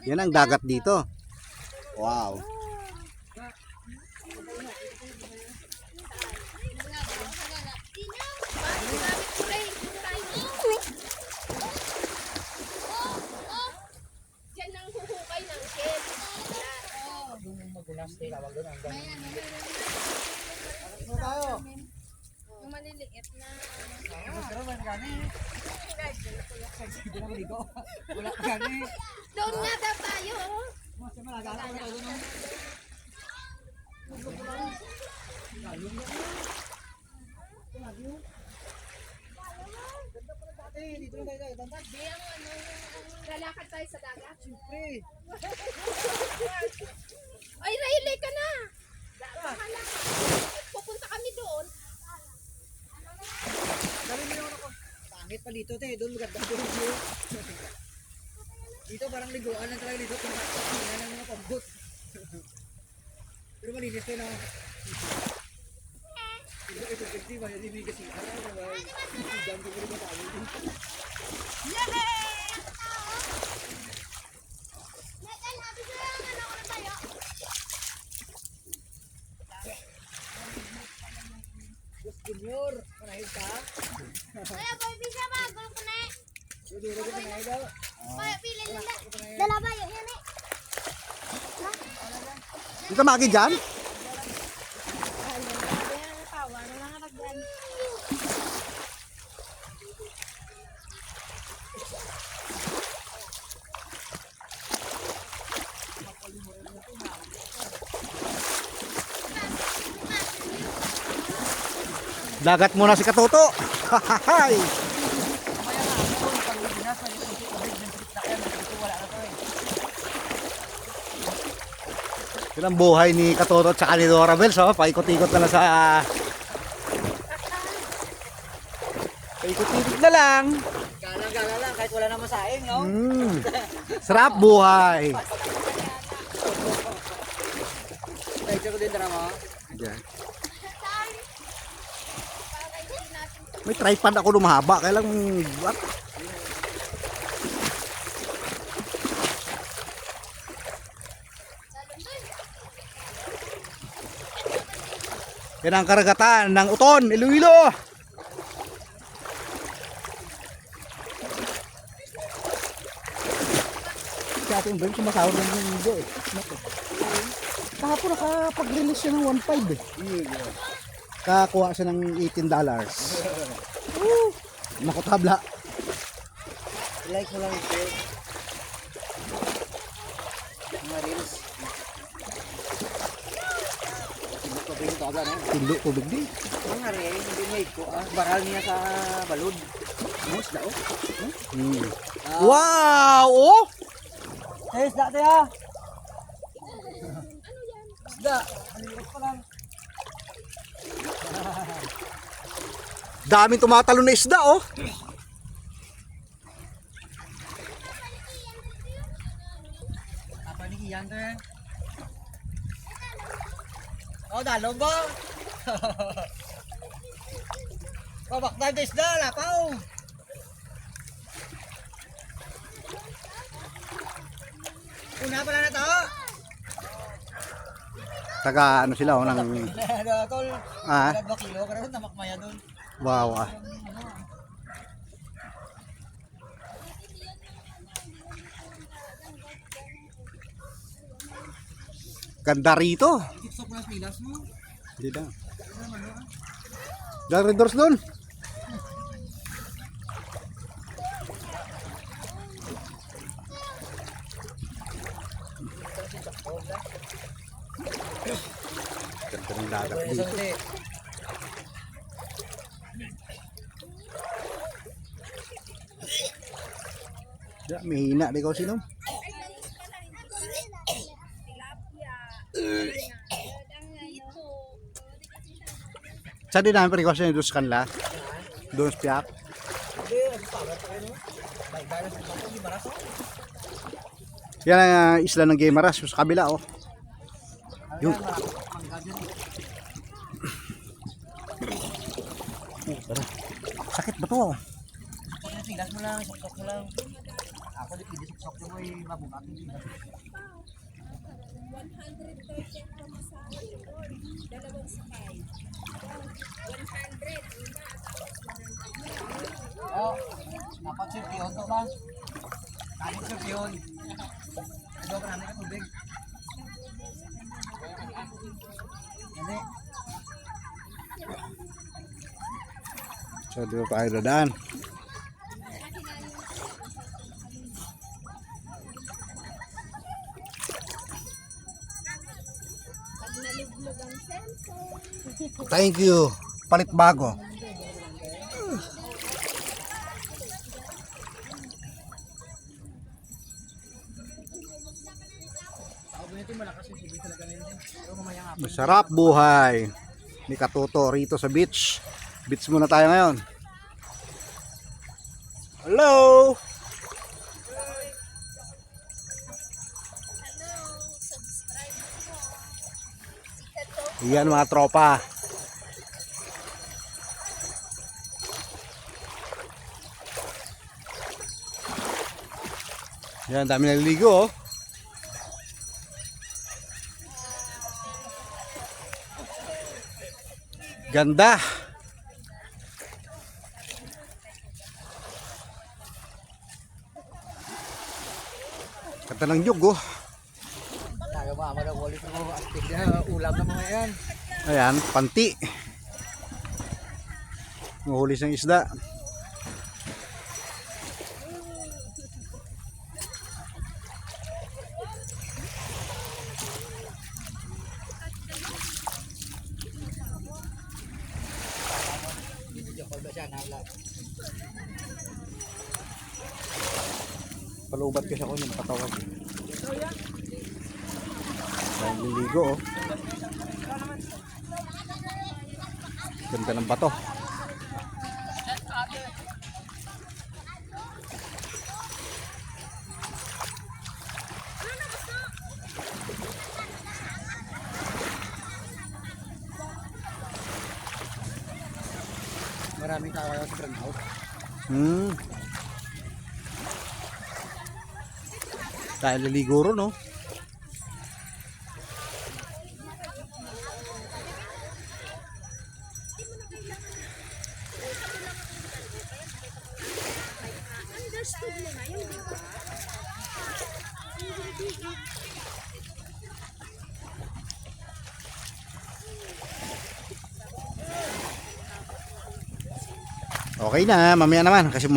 Yan ang dagat dito. Wow. Yung maliliit na. Doon nga daw tayo. Lalakad tayo sa dagat. Ay, Riley ka na. Bahala ka. Pupunta kami doon. Pangit pa dito, te. Doon maganda doon view. Dito parang liguan lang talaga dito. Tingnan ng mga pambut. Pero malinis to na. Ito kasi ba hindi may kasi. Dam ko rin ba tayo. Junior, panahin ka? Kaya boy, bisa ba? Gulo ko na. Duro ko panahin daw. Kaya pili nila. Dala ba yun yan eh? Hindi ka maki dyan? Dagat muna si Katoto. Hahahay. Yan ang buhay ni Katoto at saka ni Dora Bells. Oh. Paikot-ikot na lang sa... Paikot-ikot na lang. Gala-gala lang kahit wala namang saing, no? Sarap buhay. Ay, ko din drama. Diyan. May tripod ako lumahaba. Kaya lang... What? Yan ang karagatan ng Uton, Iloilo. Sa ating brain, sumasahod lang yung video eh. Kahapon nakapag-release siya ng 1.5 eh. Kakuha siya ng $18. Naku tabla. Like mo lang ito. Mga reels. Pabing ito agad, no? Tilo tubig din. Mga reels, hindi mo iko. Baral niya sa balod. Mas daw. Wow! Oh! Hey, isda tayo ha! Isda! Maliit pa lang. Daming tumatalon na isda oh. Apa ni iyan to eh? Oh, dalong ba? Pabaktan to isda, lapaw! Una pala na to! Taga ano sila oh ng Tol, ah 2 kilo, karoon namakmaya doon. wow ah. Ganda rito. Tikso ko na pilas mo. Hindi na. Dari doors doon. Ganda ng dagat dito. Ya, mahina di ko sino. Sa din namin precaution doon sa kanila. Doon sa piyak. Yan ang isla ng Guimaras sa kabila oh. Yung tara. Sakit ba to? Tigas mo lang, suktok mo lang. Ako di pinisuksok yung may mabukating din. 130 ang pamasahe. Dalawang sakay. 100. Una, tapos 100. Oh, dapat sirpiyon to ba? Kanin sirpiyon. Ito pa namin ka tubig. Hindi. So, di ba pa kayo dadaan? Pag nalugmog ang cellphone. Thank you. Palit bago. Ako ganito malakas yung tubig talaga ngayon. Pero mamaya nga. Masarap buhay. Ni Katuto rito sa beach. Beach muna tayo ngayon. Hello! Hello, subscribe mo. Si Kato. Yan mga tropa. Yan, dami naliligo oh. Ganda. Kata ng yug oh. Nagama mo na ulit mo. Astig na ulam na mga yan. Ayan, panti. Mahulis ng isda. Video call ba siya? Nala. Palubat ko siya ko yung patawag. Ayan, liligo oh. Ganda ng bato. Maraming tao sa front house. Dahil liligo ron oh. Understood mo na yun, di ba? Okay na, mamaya naman kasi